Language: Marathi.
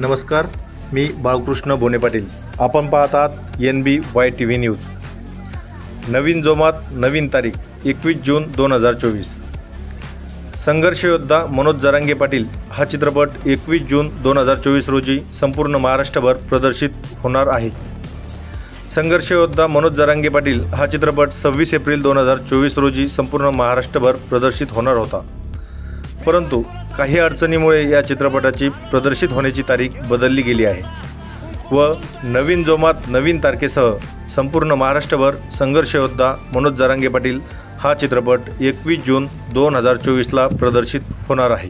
नमस्कार, मी बाळकृष्ण बोने पाटील। आपण पाहत आहात NBY TV न्यूज। नवीन जोमात नवीन तारीख 21 जून 2024। संघर्ष योद्धा मनोज जरांगे पाटील हा चित्रपट 21 जून 2024 रोजी संपूर्ण महाराष्ट्रभर प्रदर्शित होणार आहे। संघर्ष योद्धा मनोज जरांगे पाटील हा चित्रपट 26 एप्रिल 2024 रोजी संपूर्ण महाराष्ट्रभर प्रदर्शित होणार होता, परंतु काही अडचणीमुळे या चित्रपटाची प्रदर्शित होण्याची तारीख बदलली गेली आहे व नवीन जोमात नवीन तारखेसह संपूर्ण महाराष्ट्रभर संघर्ष योद्धा मनोज जरांगे पाटील हा चित्रपट 21 जून 2024 ला प्रदर्शित होणार आहे।